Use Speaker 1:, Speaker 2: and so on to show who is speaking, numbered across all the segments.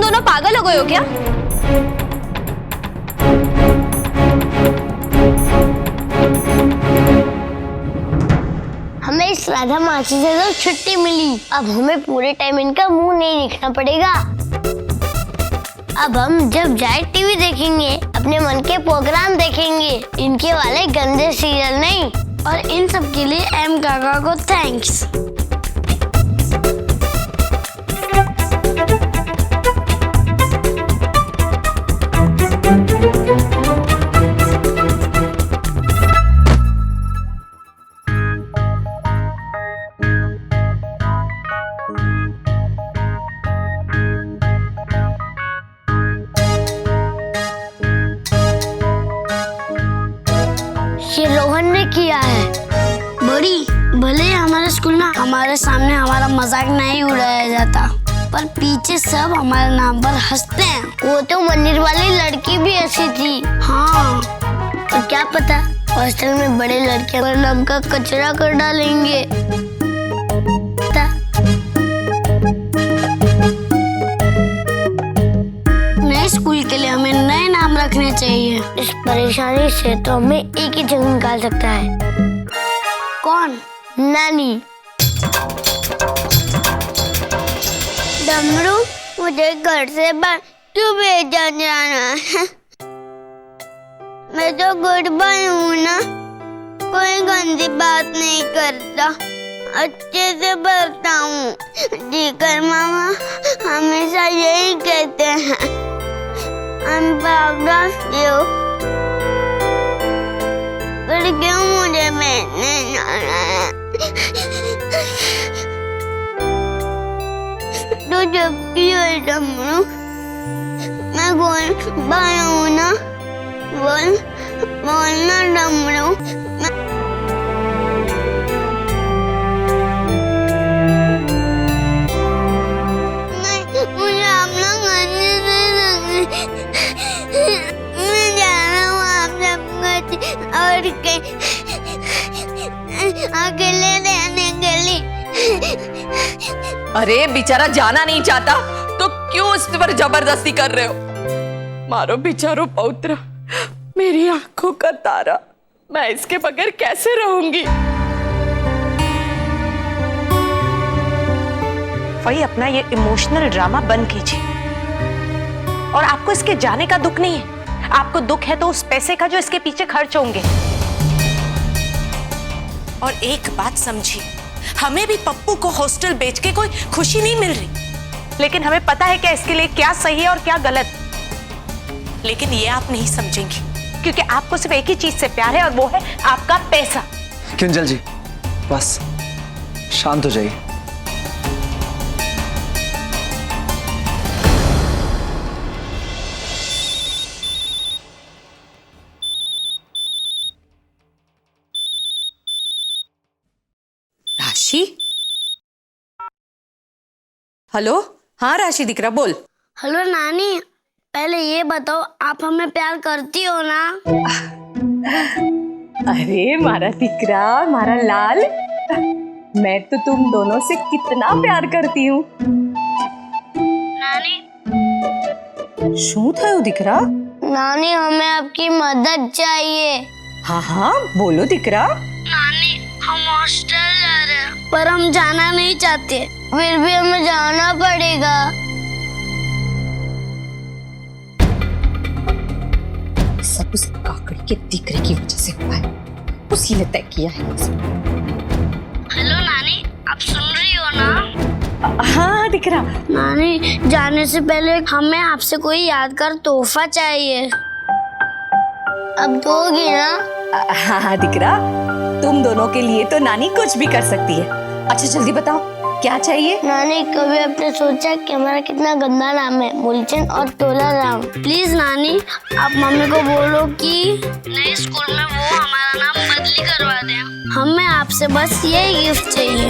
Speaker 1: दोनों पागल हो गए हो क्या?
Speaker 2: हमें इस राधा मासी से तो छुट्टी मिली। अब हमें पूरे टाइम इनका मुंह नहीं दिखना पड़ेगा। अब हम जब जाए टीवी देखेंगे, अपने मन के प्रोग्राम देखेंगे, इनके वाले गंदे सीरियल नहीं। और इन सब के लिए एम काका को थैंक्स। ये रोहन ने किया है। बड़ी भले हमारे स्कूल में हमारे सामने हमारा मजाक नहीं उड़ाया जाता, पर पीछे सब हमारे नाम पर हंसते हैं। वो तो मंदिर वाली लड़की भी ऐसी थी। हाँ, तो क्या पता हॉस्टल में बड़े लड़के हमारे नाम का कचरा कर डालेंगे। नए स्कूल के लिए हमें नए नाम रखने चाहिए। इस परेशानी से तो हमें एक ही जगह निकाल सकता है। कौन? नानी। डमरू, मुझे घर से बाहर क्यों भेजा जाना है? मैं तो गुड बॉय हूँ ना, कोई गंदी बात नहीं करता, अच्छे से बढ़ता हूँ। जीकर मामा हमेशा यही कहते हैं, I'm proud of you। पर क्यों मुझे भेजने जाना है? तो जब क्यों है डमरू? मैं बोल पाया हूँ ना, बोलना डमरू। मुझे आप लोग मैं जा रहा हूँ आप सब और अकेले रहने के लिए।
Speaker 3: अरे बेचारा जाना नहीं चाहता तो क्यों उस पर जबरदस्ती कर रहे हो? मारो बेचारो पौत्र, मेरी आंखों का तारा, मैं इसके बगैर कैसे रहूंगी?
Speaker 4: वही अपना ये इमोशनल ड्रामा बंद कीजिए। और आपको इसके जाने का दुख नहीं है, आपको दुख है तो उस पैसे का जो इसके पीछे खर्च होंगे। और एक बात समझिए, हमें भी पप्पू को हॉस्टल बेच के कोई खुशी नहीं मिल रही, लेकिन हमें पता है क्या इसके लिए क्या सही है और क्या गलत। लेकिन ये आप नहीं समझेंगी, क्योंकि आपको सिर्फ एक ही चीज से प्यार है और वो है आपका पैसा।
Speaker 5: किंजल जी, बस शांत हो जाइए।
Speaker 3: राशि? हेलो, हाँ राशि दिख रहा, बोल।
Speaker 2: हेलो नानी, पहले ये बताओ आप हमें प्यार करती हो ना?
Speaker 3: अरे मारा दिकरा, मारा लाल, मैं तो तुम दोनों से कितना प्यार करती हूँ।
Speaker 2: नानी,
Speaker 3: शू था दिकरा?
Speaker 2: नानी हमें आपकी मदद चाहिए।
Speaker 3: हाँ हाँ बोलो दिकरा।
Speaker 2: नानी, हम हॉस्टल जा रहे हैं, पर हम जाना नहीं चाहते, फिर भी हमें जाना पड़ेगा।
Speaker 3: सब उस काकड़ी के दिकरे की वजह से हुआ है, उसी ने तय किया है।
Speaker 2: हेलो नानी, आप सुन रही हो ना?
Speaker 3: हाँ दिख रहा।
Speaker 2: नानी, जाने से पहले हमें आपसे कोई यादगार तोहफा चाहिए। अब दोगी ना?
Speaker 3: हाँ दिख रहा, तुम दोनों के लिए तो नानी कुछ भी कर सकती है। अच्छा जल्दी बताओ क्या चाहिए?
Speaker 2: नानी, कभी आपने सोचा कि हमारा कितना गंदा नाम है, मूलचंद और तोला राम? प्लीज नानी, आप मम्मी को बोलो कि नए स्कूल में वो हमारा नाम बदली करवा दें। हमें आपसे बस यही गिफ्ट चाहिए।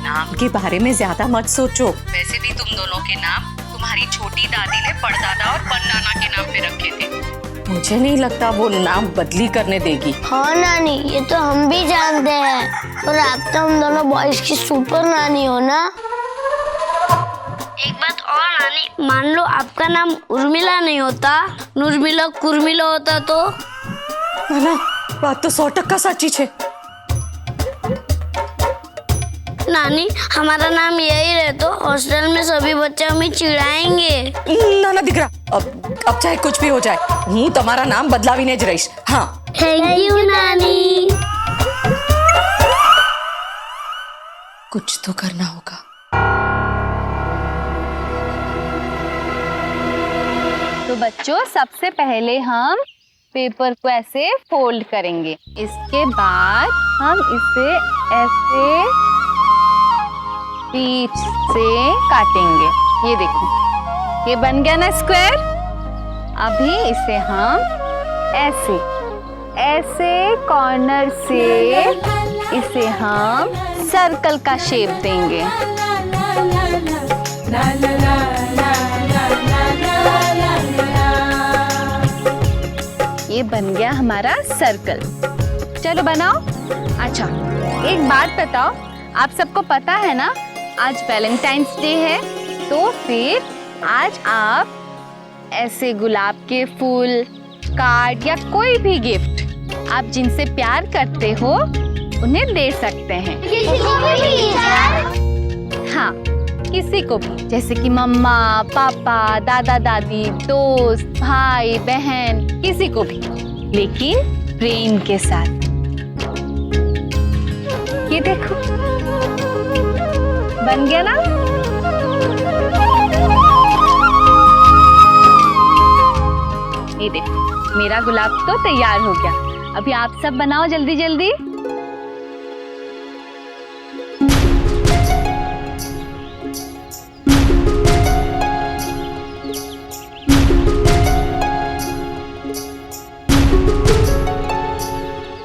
Speaker 3: नाम के बारे में ज्यादा मत सोचो, वैसे भी तुम दोनों के नाम तुम्हारी छोटी दादी ने परदादा और परनाना के नाम पे रखे थे। मुझे नहीं लगता वो नाम बदली करने देगी।
Speaker 2: हाँ नानी, ये तो हम भी जानते हैं, और आप तो हम दोनों बॉयज की सुपर नानी हो ना। एक बात और नानी, मान लो आपका नाम उर्मिला नहीं होता, नुर्मिला कुर्मिला होता तो?
Speaker 3: ना बात तो 100% सच्ची है।
Speaker 2: नानी हमारा नाम यही रहे तो हॉस्टल में सभी बच्चे हमें चिढ़ाएंगे।
Speaker 3: ना ना दिकरा, अब चाहे कुछ भी हो जाए, हूँ तुम्हारा नाम बदलावी नहीं रहीश। हाँ
Speaker 2: थैंक यू नानी।
Speaker 3: कुछ तो करना होगा।
Speaker 1: तो बच्चों, सबसे पहले हम पेपर को ऐसे फोल्ड करेंगे। इसके बाद हम इसे ऐसे बीच से काटेंगे। ये देखो, ये बन गया ना स्क्वायर। अभी इसे हम ऐसे ऐसे कॉर्नर से इसे हम सर्कल का शेप देंगे। ये बन गया हमारा सर्कल। चलो बनाओ। अच्छा, एक बात बताओ, आप सबको पता है ना आज वैलेंटाइंस डे है, तो फिर आज आप ऐसे गुलाब के फूल, कार्ड या कोई भी गिफ्ट आप जिनसे प्यार करते हो उन्हें दे सकते हैं। हाँ, किसी को भी, जैसे कि मम्मा, पापा, दादा दादी, दोस्त, भाई बहन, किसी को भी, लेकिन प्रेम के साथ। ये देखो, बन गया ना। ये देखो, मेरा गुलाब तो तैयार हो गया। अभी आप सब बनाओ जल्दी जल्दी।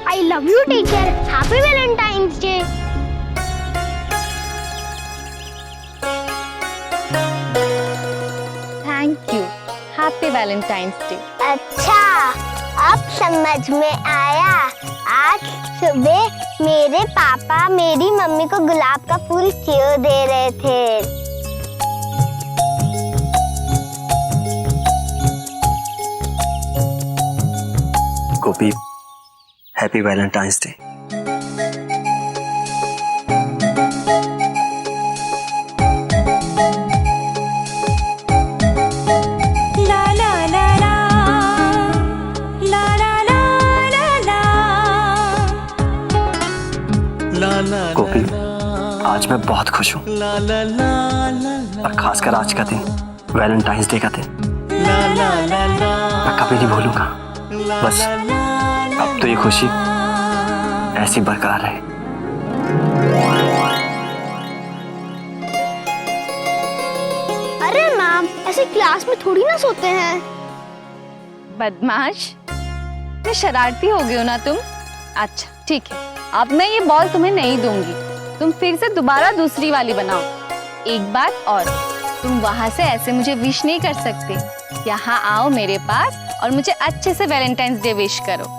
Speaker 2: I love you teacher. Happy Valentine's Day.
Speaker 1: Thank you. Happy Valentine's day.
Speaker 2: अच्छा, अब समझ में आया। आज सुबह मेरे पापा मेरी मम्मी को गुलाब का फूल क्यों दे रहे थे।
Speaker 5: गोपी, हैप्पी वैलेंटाइंस डे। गोपी, आज मैं बहुत खुश हूँ, और खासकर आज का दिन, वैलेंटाइंस डे का दिन, मैं कभी नहीं भूलूंगा। बस अब तो ये खुशी ऐसी बरकरार रहे।
Speaker 2: अरे मैम, ऐसे क्लास में थोड़ी ना सोते हैं।
Speaker 1: बदमाश, इतने शरारती हो गए हो ना तुम। अच्छा ठीक है, अब मैं ये बॉल तुम्हें नहीं दूंगी, तुम फिर से दोबारा दूसरी वाली बनाओ। एक बात और, तुम वहां से ऐसे मुझे विश नहीं कर सकते। यहाँ आओ मेरे पास और मुझे अच्छे से वैलेंटाइंस डे विश करो।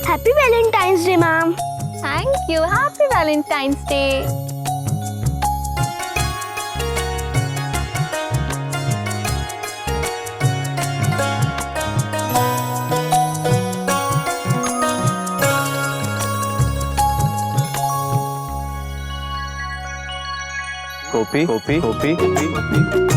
Speaker 2: Happy Valentine's day ma'am.
Speaker 1: Thank you. Happy Valentine's day.
Speaker 5: Gopi, Gopi, Gopi, Gopi, Gopi.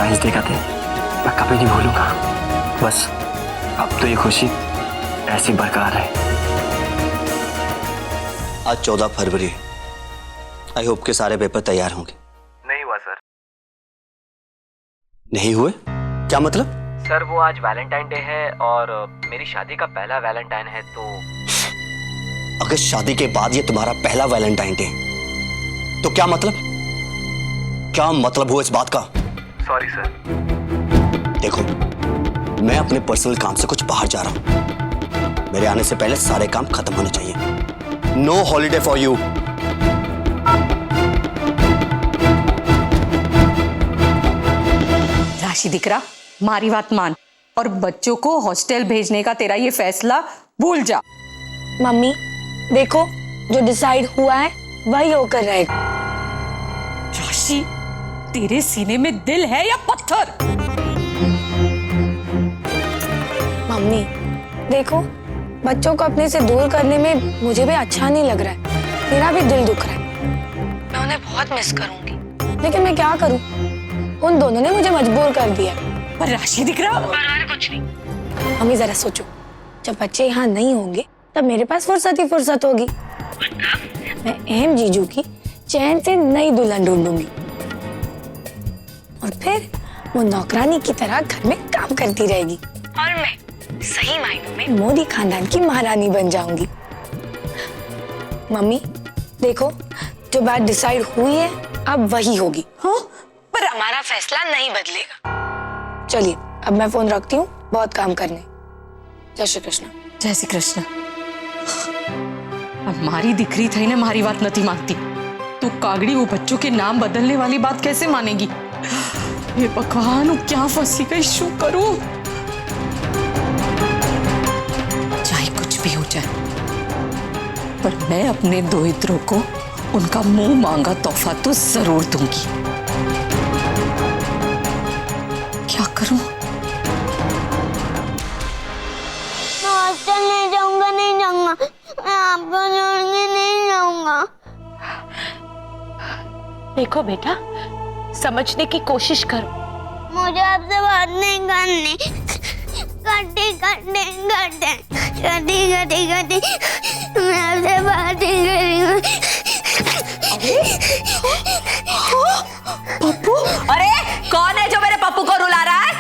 Speaker 5: Valentine's day का दिन मैं कभी नहीं भूलूंगा। बस अब तो ये खुशी ऐसी बरकरार है।
Speaker 6: आज 14 फरवरी। आई होप के सारे पेपर तैयार होंगे।
Speaker 5: नहीं हुआ सर।
Speaker 6: नहीं हुए? क्या मतलब?
Speaker 5: सर वो आज वैलेंटाइन डे है और मेरी शादी का पहला वैलेंटाइन है, तो
Speaker 6: अगर शादी के बाद ये तुम्हारा पहला वैलेंटाइन डे तो क्या मतलब? क्या मतलब हुआ इस बात का?
Speaker 5: Sorry sir.
Speaker 6: देखो, मैं अपने पर्सनल काम से कुछ बाहर जा रहा हूं। मेरे आने से पहले सारे काम खत्म होने चाहिए। No holiday for you.
Speaker 7: Rashi दिकरा, मारी बात मान और बच्चों को हॉस्टल भेजने का तेरा ये फैसला भूल जा।
Speaker 8: मम्मी देखो, जो डिसाइड हुआ है वही होकर रहेगा।
Speaker 7: राशि, तेरे सीने में दिल है या पत्थर?
Speaker 8: मम्मी देखो, बच्चों को अपने से दूर करने में मुझे भी अच्छा नहीं लग रहा है। मेरा भी दिल दुख रहा है। मैं उन्हें बहुत मिस करूंगी, लेकिन मैं क्या करूं? उन दोनों ने मुझे मजबूर कर दिया।
Speaker 7: पर राशि दिकरा,
Speaker 8: कुछ नहीं। मम्मी जरा सोचो, जब बच्चे यहाँ नहीं होंगे तब मेरे पास फुर्सत ही फुर्सत होगी। मैं अहम जीजू की चैन से नई दुल्हन ढूंढूंगी और फिर वो नौकरानी की तरह घर में काम करती रहेगी और मैं सही मायनों में मोदी खानदान की महारानी बन जाऊंगी। मम्मी देखो, जो बात डिसाइड हुई है अब वही होगी।
Speaker 7: हाँ?
Speaker 8: पर हमारा फैसला नहीं बदलेगा। चलिए अब मैं फोन रखती हूँ, बहुत काम करने। जय श्री कृष्ण।
Speaker 7: जय श्री कृष्ण। हमारी दिखरी थी ना, हमारी बात नहीं मानती तो कागड़ी वो बच्चों के नाम बदलने वाली बात कैसे मानेगी? ये भगवान, क्या फंसी गई, शू करूं? चाहे कुछ भी हो जाए, पर मैं अपने दो इत्रों को उनका मुंह मांगा तोहफा तो जरूर दूंगी। क्या करूं?
Speaker 2: मैं हॉस्टल नहीं जाऊंगा, नहीं जाऊंगा। मैं आपको छोड़ के नहीं जाऊंगा।
Speaker 4: देखो बेटा, समझने की कोशिश करो।
Speaker 2: मुझे आपसे बात नहीं करनी। कटी कटी कटी कटी कटी कटी, मैं आपसे बात नहीं करूंगी।
Speaker 3: पप्पू, अरे कौन है जो मेरे पप्पू को रुला रहा है?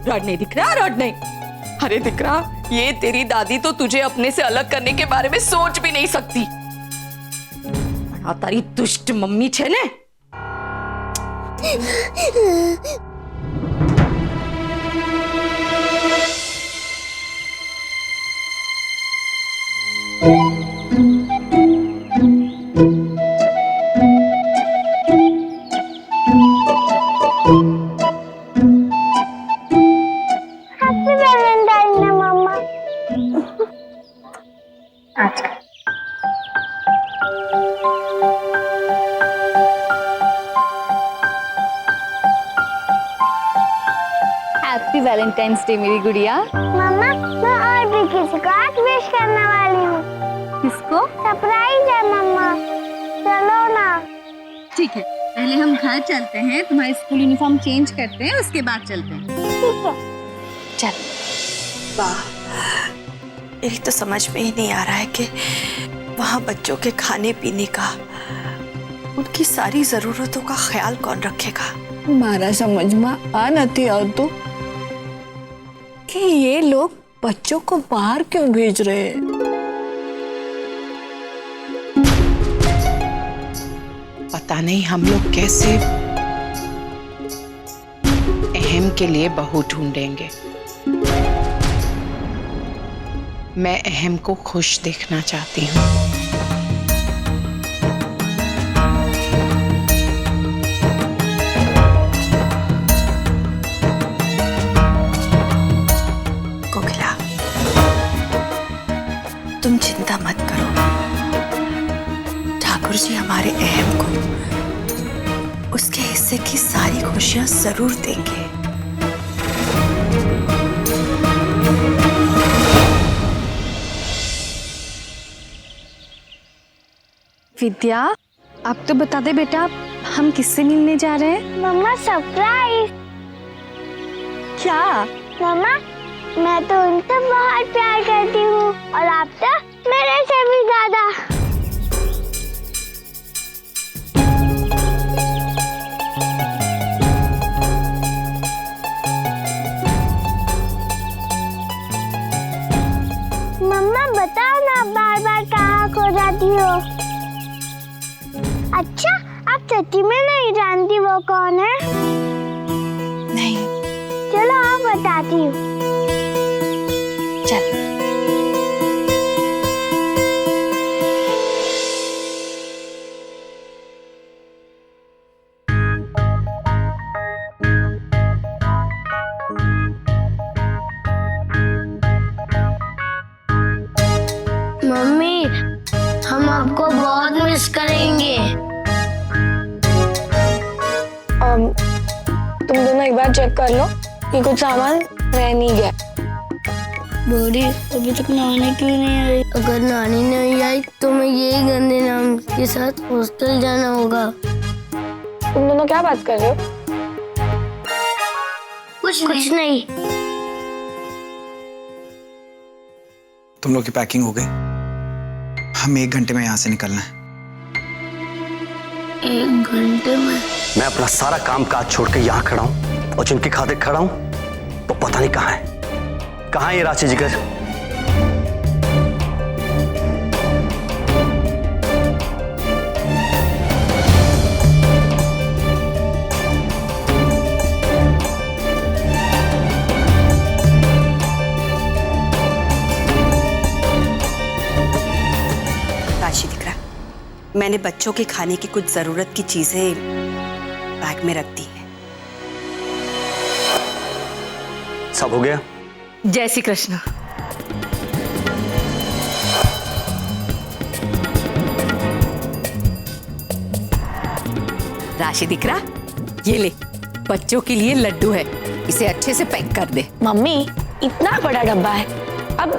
Speaker 7: रड नहीं दिख रहा, रड नहीं। अरे दिख रहा, ये तेरी दादी तो तुझे अपने से अलग करने के बारे में सोच भी नहीं सकती। तारी दुष्ट मम्मी छे ने।
Speaker 2: हैप्पी वैलेंटाइन डे मम्मा।
Speaker 1: हैप्पी वैलेंटाइंस डे मेरी गुड़िया।
Speaker 2: मम्मा मैं और भी किसी को आज विश करने वाली हूँ।
Speaker 1: किसको?
Speaker 2: सरप्राइज है मम्मा, चलो ना।
Speaker 1: ठीक है, पहले हम घर चलते हैं, तुम्हारी स्कूल यूनिफॉर्म चेंज करते हैं, उसके बाद चलते हैं।
Speaker 2: ठीक है।
Speaker 1: चल।
Speaker 4: वाह, यही तो समझ में ही नहीं आ रहा है कि वहाँ बच्चों के खाने पीने का, उनकी सारी जरूरतों का ख्याल कौन रखेगा।
Speaker 8: मारा समझ में आ नहीं आवतो कि ये लोग बच्चों को बाहर क्यों भेज रहे हैं।
Speaker 9: पता नहीं हम लोग कैसे अहम के लिए बहू ढूंढेंगे। मैं अहम को खुश देखना चाहती हूँ।
Speaker 4: कोकिला, तुम चिंता मत करो। ठाकुर जी हमारे अहम को उसके हिस्से की सारी खुशियां जरूर देंगे।
Speaker 1: विद्या, आप तो बता दे बेटा, हम किससे मिलने जा रहे हैं?
Speaker 2: मम्मा सरप्राइज।
Speaker 1: क्या?
Speaker 2: मम्मा मैं तो उनसे बहुत प्यार करती हूँ और आप तो मेरे से भी ज्यादा। मम्मा बताओ ना बार बार कहाँ खो जाती हो? अच्छा आप सच्ची में नहीं जानती वो कौन है?
Speaker 1: नहीं।
Speaker 2: चलो आप बताती हूँ।
Speaker 1: चल।
Speaker 2: मम्मी हम आपको बहुत मिस करेंगे।
Speaker 8: तुम दोनों एक बार चेक कर लो कि कुछ सामान रह नहीं गया।
Speaker 2: बोरी अभी तक नानी क्यों नहीं आई? अगर नानी नहीं आई तो मैं यही गंदे नाम के साथ हॉस्टल जाना होगा।
Speaker 8: तुम दोनों क्या बात कर रहे हो?
Speaker 2: कुछ नहीं।
Speaker 10: तुम लोग की पैकिंग हो गई? हम 1 घंटे में यहाँ से निकलना है।
Speaker 2: 1 घंटे में?
Speaker 6: मैं अपना सारा काम काज छोड़ के यहाँ खड़ा हूँ और जिनकी खातिर खड़ा हूँ वो पता नहीं कहाँ है। कहाँ है ये राशि जिगर?
Speaker 11: राशि दिख रहा, मैंने बच्चों के खाने की कुछ जरूरत की चीजें बैग में रख दी है।
Speaker 6: सब हो गया?
Speaker 7: जय श्री कृष्ण। राशि दिख रहा, ये ले बच्चों के लिए लड्डू है, इसे अच्छे से पैक कर दे।
Speaker 8: मम्मी इतना बड़ा डब्बा है, अब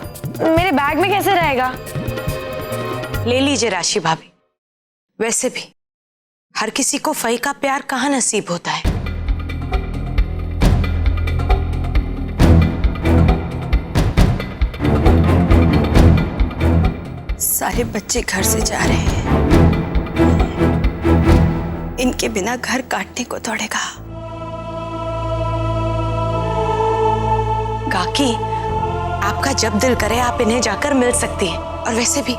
Speaker 8: मेरे बैग में कैसे रहेगा?
Speaker 4: ले लीजिए राशि भाभी। वैसे भी हर किसी को फई का प्यार कहाँ नसीब होता है।
Speaker 11: सारे बच्चे घर से जा रहे हैं, इनके बिना घर काटने को दौड़ेगा।
Speaker 4: काकी, आपका जब दिल करे आप इन्हें जाकर मिल सकती हैं। और वैसे भी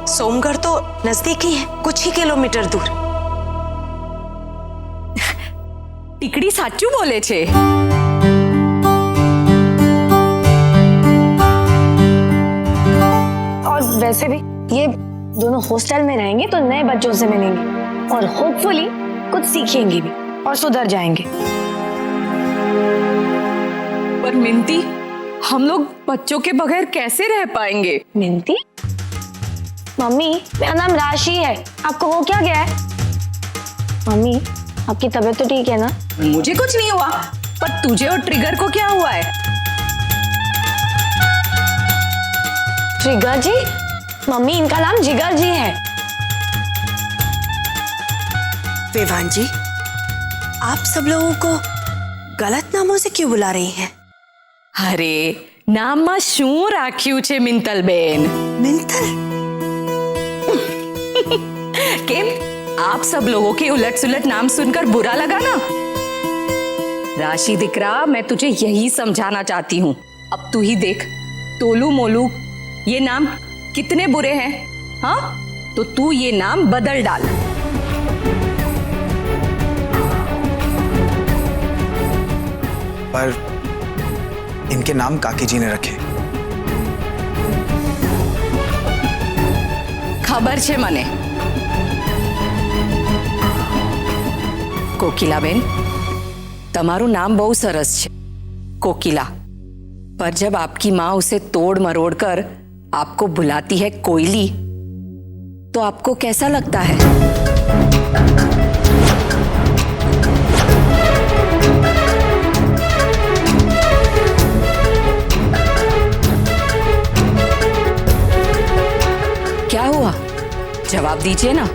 Speaker 4: सोमगढ़ तो नजदीक ही है, कुछ ही किलोमीटर दूर।
Speaker 7: ટીકડી સાચું બોલે છે।
Speaker 8: और वैसे भी ये दोनों हॉस्टल में रहेंगे तो नए बच्चों से मिलेंगे और होपफुली कुछ सीखेंगे भी और सुधर जाएंगे।
Speaker 7: पर मिंती, हम लोग बच्चों के बगैर कैसे रह पाएंगे?
Speaker 8: मिंती? मम्मी मेरा नाम राशि है, आपको हो क्या गया है? मम्मी आपकी तबीयत तो ठीक है ना?
Speaker 7: मुझे कुछ नहीं हुआ, पर तुझे और ट्रिगर को क्या हुआ है?
Speaker 8: ट्रिगर जी? मम्मी इनका नाम जिगर जी है।
Speaker 11: विवान जी, आप सब लोगों को गलत नामों से क्यों बुला रही हैं?
Speaker 7: अरे नाम शू राख्યું છે મિંતલ બેન?
Speaker 11: मिंतल?
Speaker 7: केम आप सब लोगों के उलट सुलट नाम सुनकर बुरा लगा ना? राशि दिकरा, मैं तुझे यही समझाना चाहती हूँ। अब तू ही देख, तोलू मोलू ये नाम कितने बुरे हैं। हाँ, तो तू ये नाम बदल डाल।
Speaker 10: पर इनके नाम काकी जी ने रखे।
Speaker 7: खबर छे मने। कोकिलाबेन, तमारू नाम बहुत सरस छे, कोकिला। पर जब आपकी माँ उसे तोड़ मरोड़ कर आपको बुलाती है कोयली, तो आपको कैसा लगता है? क्या हुआ? जवाब दीजिए ना।